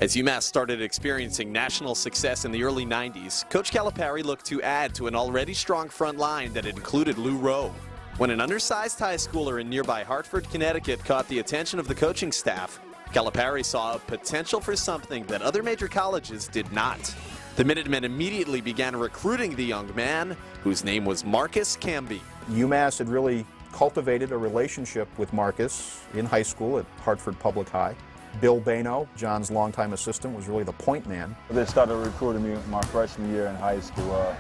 As UMass started experiencing national success in the early 90s, Coach Calipari looked to add to an already strong front line that included Lou Rowe. When an undersized high schooler in nearby Hartford, Connecticut caught the attention of the coaching staff, Calipari saw a potential for something that other major colleges did not. The Minutemen immediately began recruiting the young man, whose name was Marcus Camby. UMass had really cultivated a relationship with Marcus in high school at Hartford Public High. Bill Bano, John's longtime assistant, was really the point man. They started recruiting me my freshman year in high school.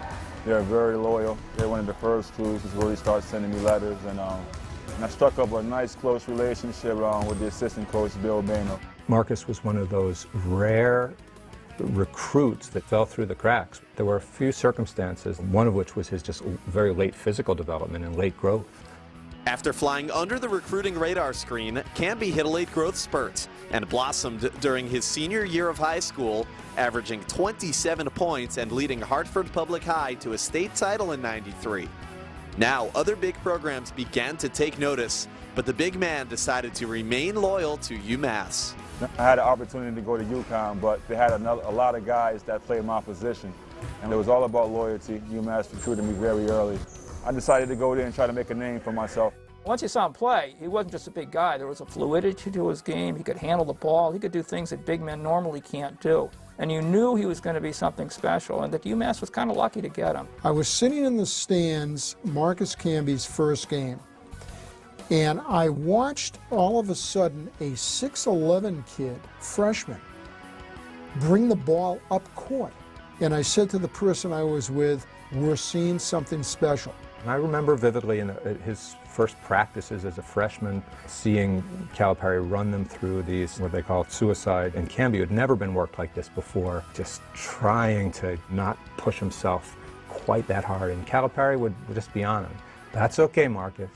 They're very loyal. They're one of the first crews to really start sending me letters, and I struck up a nice, close relationship with the assistant coach, Bill Bano. Marcus was one of those rare recruits that fell through the cracks. There were a few circumstances, one of which was his just very late physical development and late growth. After flying under the recruiting radar screen, Camby hit a late growth spurt and blossomed during his senior year of high school, averaging 27 points and leading Hartford Public High to a state title in '93. Now, other big programs began to take notice, but the big man decided to remain loyal to UMass. I had an opportunity to go to UConn, but they had a lot of guys that played my position, and it was all about loyalty. UMass recruited me very early. I decided to go there and try to make a name for myself. Once you saw him play, he wasn't just a big guy. There was a fluidity to his game. He could handle the ball. He could do things that big men normally can't do. And you knew he was going to be something special, and that UMass was kind of lucky to get him. I was sitting in the stands, Marcus Camby's first game, and I watched all of a sudden a 6'11" kid, freshman, bring the ball up court. And I said to the person I was with, we're seeing something special. And I remember vividly in his first practices as a freshman, seeing Calipari run them through these, what they call suicide, and Camby had never been worked like this before, just trying to not push himself quite that hard, and Calipari would just be on him. That's okay, Marcus,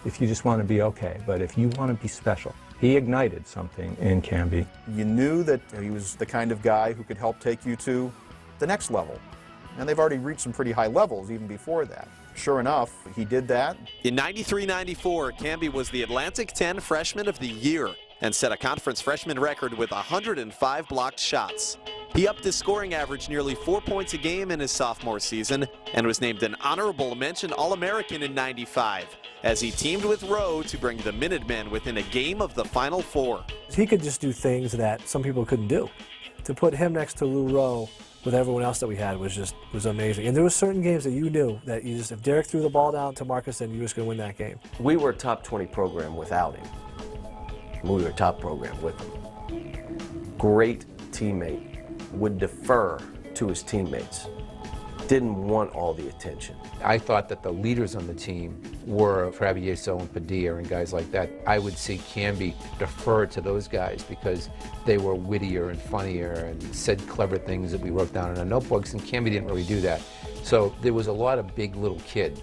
if you just want to be okay, but if you want to be special. He ignited something in Camby. You knew that he was the kind of guy who could help take you to the next level. And they've already reached some pretty high levels even before that. Sure enough, he did that. In '93-94, Camby was the Atlantic 10 Freshman of the Year and set a conference freshman record with 105 blocked shots. He upped his scoring average nearly 4 points a game in his sophomore season and was named an honorable mention All-American in '95 as he teamed with Rowe to bring the Minutemen within a game of the Final Four. He could just do things that some people couldn't do. To put him next to Lou Rowe with everyone else that we had was amazing. And there were certain games that you knew that if Derek threw the ball down to Marcus, then you were just going to win that game. We were a top 20 program without him. We were a top program with him. Great teammate, would defer to his teammates. Didn't want all the attention. I thought that the leaders on the team were Travieso and Padilla and guys like that. I would see Camby defer to those guys because they were wittier and funnier and said clever things that we wrote down in our notebooks, and Camby didn't really do that. So there was a lot of big little kid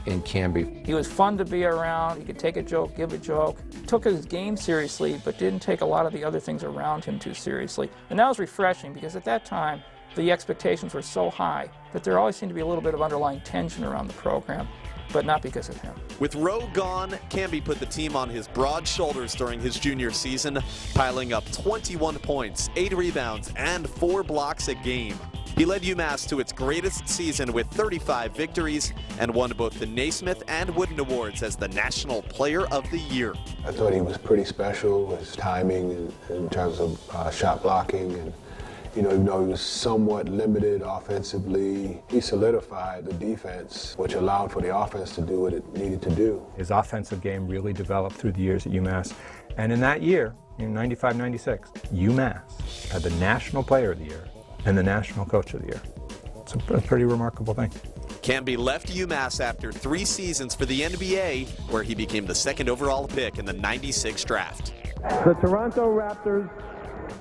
in Camby. He was fun to be around. He could take a joke, give a joke. Took his game seriously, but didn't take a lot of the other things around him too seriously. And that was refreshing because at that time, the expectations were so high that there always seemed to be a little bit of underlying tension around the program, but not because of him. With Rowe gone, Camby put the team on his broad shoulders during his junior season, piling up 21 points, 8 rebounds, and 4 blocks a game. He led UMass to its greatest season with 35 victories and won both the Naismith and Wooden Awards as the National Player of the Year. I thought he was pretty special, his timing in terms of shot blocking, and even though he was somewhat limited offensively, he solidified the defense, which allowed for the offense to do what it needed to do. His offensive game really developed through the years at UMass. And in that year, in '95-96, UMass had the National Player of the Year and the National Coach of the Year. It's a pretty remarkable thing. Camby left UMass after 3 seasons for the NBA, where he became the 2nd overall pick in the '96 draft. The Toronto Raptors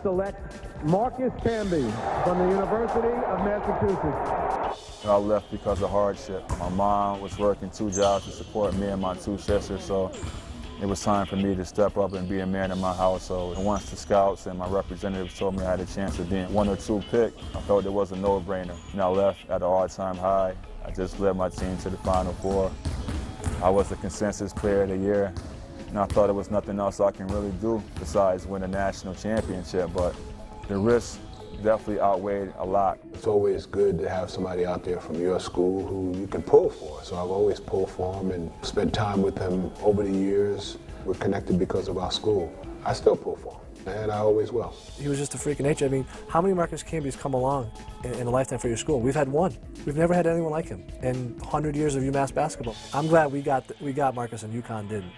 select Marcus Camby from the University of Massachusetts. I left because of hardship. My mom was working 2 jobs to support me and my 2 sisters, so it was time for me to step up and be a man in my household. And once the scouts and my representatives told me I had a chance of being 1 or 2 pick, I felt it was a no-brainer. And I left at an all-time high. I just led my team to the Final Four. I was the consensus player of the year, and I thought there was nothing else I can really do besides win a national championship, but The risks definitely outweighed a lot. It's always good to have somebody out there from your school who you can pull for. So I've always pulled for him and spent time with him over the years. We're connected because of our school. I still pull for him, and I always will. He was just a freak of nature. I mean, how many Marcus Cambys come along in a lifetime for your school? We've had one. We've never had anyone like him in 100 years of UMass basketball. I'm glad we got Marcus and UConn didn't.